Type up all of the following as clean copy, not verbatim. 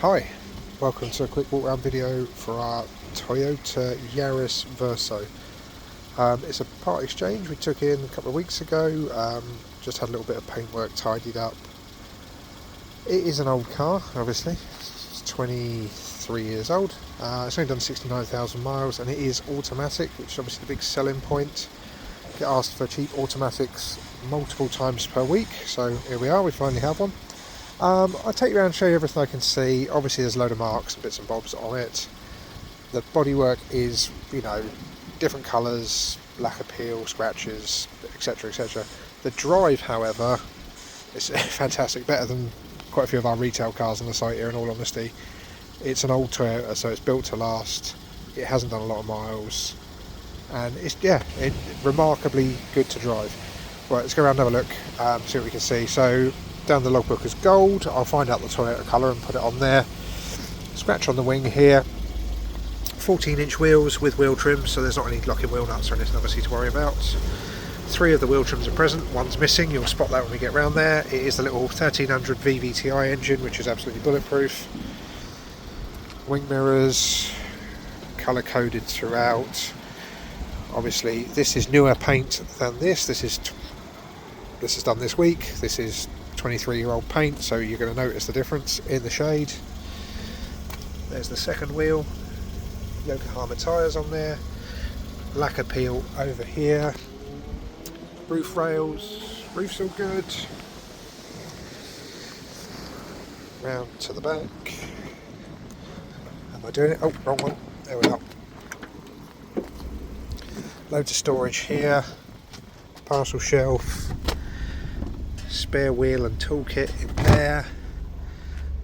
Hi, welcome to a quick walk around video for our Toyota Yaris Verso. It's a part exchange we took in a couple of weeks ago, just had a little bit of paintwork tidied up. It is an old car, obviously, it's 23 years old, it's only done 69,000 miles and it is automatic, which is obviously the big selling point. Get asked for cheap automatics multiple times per week, so here we are, we finally have one. I'll take you around and show you everything I can see. Obviously there's a load of marks and bits and bobs on it. The bodywork is, different colours, black appeal, scratches, etc, etc. The drive, however, is fantastic, better than quite a few of our retail cars on the site here, in all honesty. It's an old Toyota, so it's built to last. It hasn't done a lot of miles, and it's remarkably good to drive. Right, let's go around and have a look, see what we can see. So down the logbook is gold. I'll find out the Toyota colour and put it on there. Scratch on the wing here. 14-inch wheels with wheel trims, so there's not any locking wheel nuts or anything obviously to worry about. 3 of the wheel trims are present, one's missing, you'll spot that when we get round there. It is the little 1300 VVTi engine, which is absolutely bulletproof. Wing mirrors, colour coded throughout. Obviously this is newer paint than this. This is done this week. This is 23-year-old paint, so you're going to notice the difference in the shade. There's the second wheel, Yokohama tyres on there, lacquer peel over here, roof rails, roof's all good. Round to the back. Am I doing it? Oh, wrong one. There we are. Loads of storage here, parcel shelf, spare wheel and toolkit in there.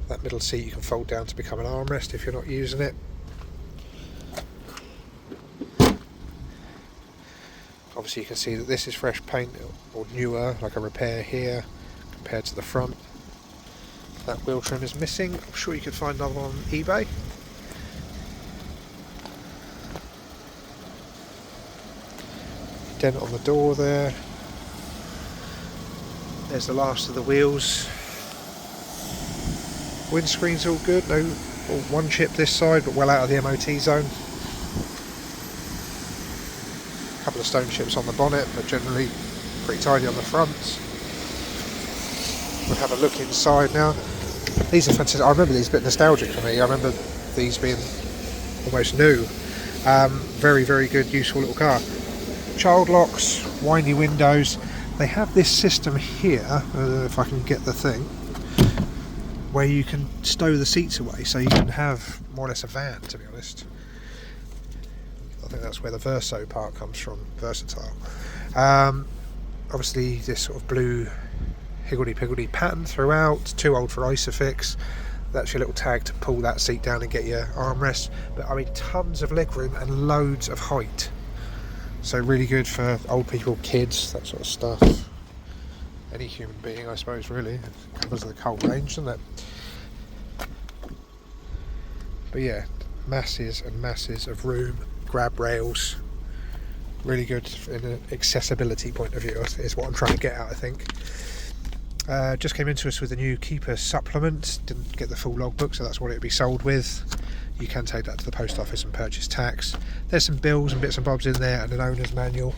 That middle seat you can fold down to become an armrest if you're not using it. Obviously you can see that this is fresh paint or newer, like a repair here compared to the front. That wheel trim is missing. I'm sure you could find another one on eBay. Dent on the door there. There's the last of the wheels. Windscreen's all good, no, one chip this side, but well out of the MOT zone. A couple of stone chips on the bonnet, but generally pretty tidy on the front. We'll have a look inside now. These are fantastic. I remember these a bit nostalgic for me. I remember these being almost new. Very, very good, useful little car. Child locks, windy windows. They have this system here, if I can get the thing, where you can stow the seats away, so you can have more or less a van, to be honest. I think that's where the Verso part comes from, versatile. Obviously this sort of blue higgledy-piggledy pattern throughout, too old for Isofix. That's your little tag to pull that seat down and get your armrest. But I mean, tons of legroom and loads of height. So really good for old people, kids, that sort of stuff. Any human being, I suppose, really. It covers the whole range, doesn't it? But yeah, masses and masses of room, grab rails. Really good in an accessibility point of view, is what I'm trying to get at, I think. Just came into us with a new Keeper supplement. Didn't get the full logbook, so that's what it would be sold with. You can take that to the post office and purchase tax. There's some bills and bits and bobs in there and an owner's manual.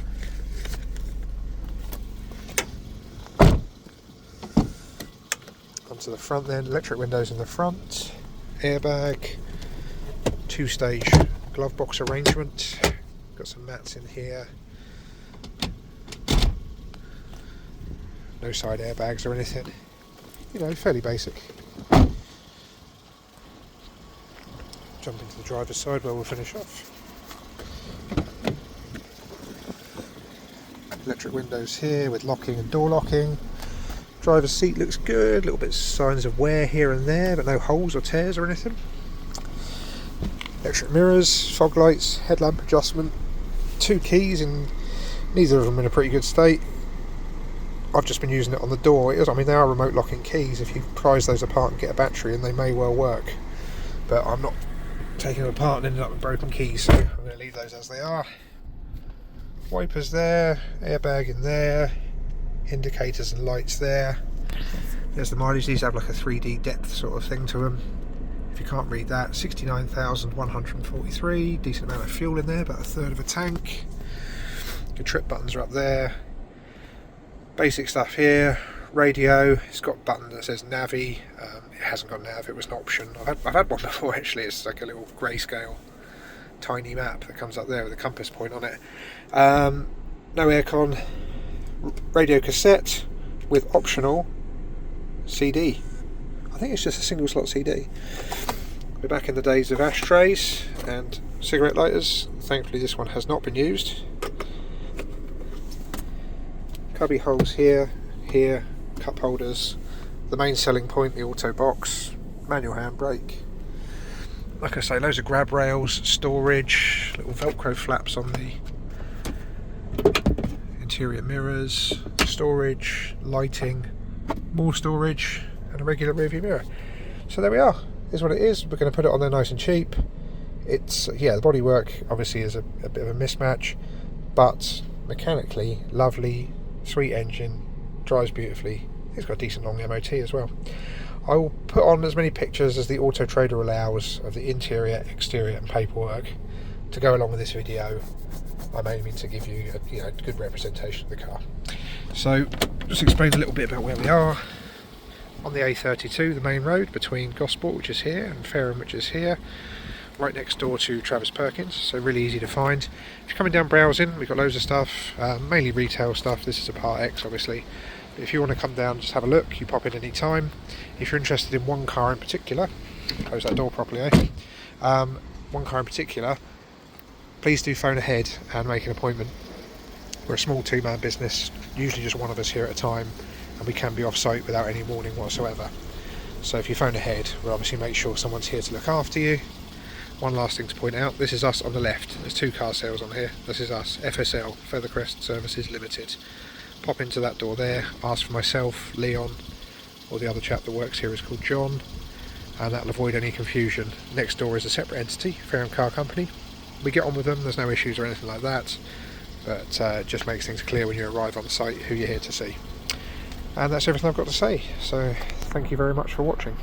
Onto the front then, electric windows in the front, airbag, 2-stage glove box arrangement, got some mats in here, no side airbags or anything, fairly basic. Jump into the driver's side where we'll finish off. Electric windows here with locking and door locking. Driver's seat looks good, little bit of signs of wear here and there, but no holes or tears or anything. Electric mirrors, fog lights, headlamp adjustment, 2 keys, and neither of them in a pretty good state. I've just been using it on the door. They are remote locking keys. If you prise those apart and get a battery in, they may well work. But I'm not taking them apart and ending up with broken keys, so I'm going to leave those as they are. Wipers there, airbag in there, indicators and lights there. There's the mileage. These have like a 3D depth sort of thing to them. If you can't read that, 69,143, decent amount of fuel in there, about a third of a tank. Your trip buttons are up there. Basic stuff here. Radio, it's got a button that says Navi. It hasn't got nav, it was an option. I've had one before actually. It's like a little grayscale tiny map that comes up there with a compass point on it. No aircon. Radio cassette with optional CD. I think it's just a single slot CD. We're back in the days of ashtrays and cigarette lighters. Thankfully this one has not been used. Cubby holes here, cup holders. The main selling point, the auto box, manual handbrake. Like I say, loads of grab rails, storage, little Velcro flaps on the interior mirrors, storage, lighting, more storage, and a regular rearview mirror. So there we are. Is what it is. We're going to put it on there nice and cheap. It's, yeah, the bodywork obviously is a bit of a mismatch, but mechanically lovely, sweet engine, drives beautifully. It's got a decent long MOT as well. I will put on as many pictures as the Auto Trader allows of the interior, exterior and paperwork to go along with this video. I'm aiming to give you a good representation of the car. So just explain a little bit about where we are. On the A32, the main road between Gosport, which is here, and Fareham, which is here, right next door to Travis Perkins, so really easy to find. If you're coming down browsing, we've got loads of stuff, mainly retail stuff. This is a Part X obviously, but if you want to come down, just have a look. You pop in any time. If you're interested in one car in particular, close that door properly, one car in particular, please do phone ahead and make an appointment. We're a small two-man business, usually just one of us here at a time, and we can be off-site without any warning whatsoever. So if you phone ahead, we'll obviously make sure someone's here to look after you. One last thing to point out, this is us on the left. There's two car sales on here. This is us, FSL, Feathercrest Services Limited. Pop into that door there, ask for myself, Leon, or the other chap that works here is called John, and that'll avoid any confusion. Next door is a separate entity, Fareham Car Company. We get on with them, there's no issues or anything like that, but it just makes things clear when you arrive on site who you're here to see. And that's everything I've got to say, so thank you very much for watching.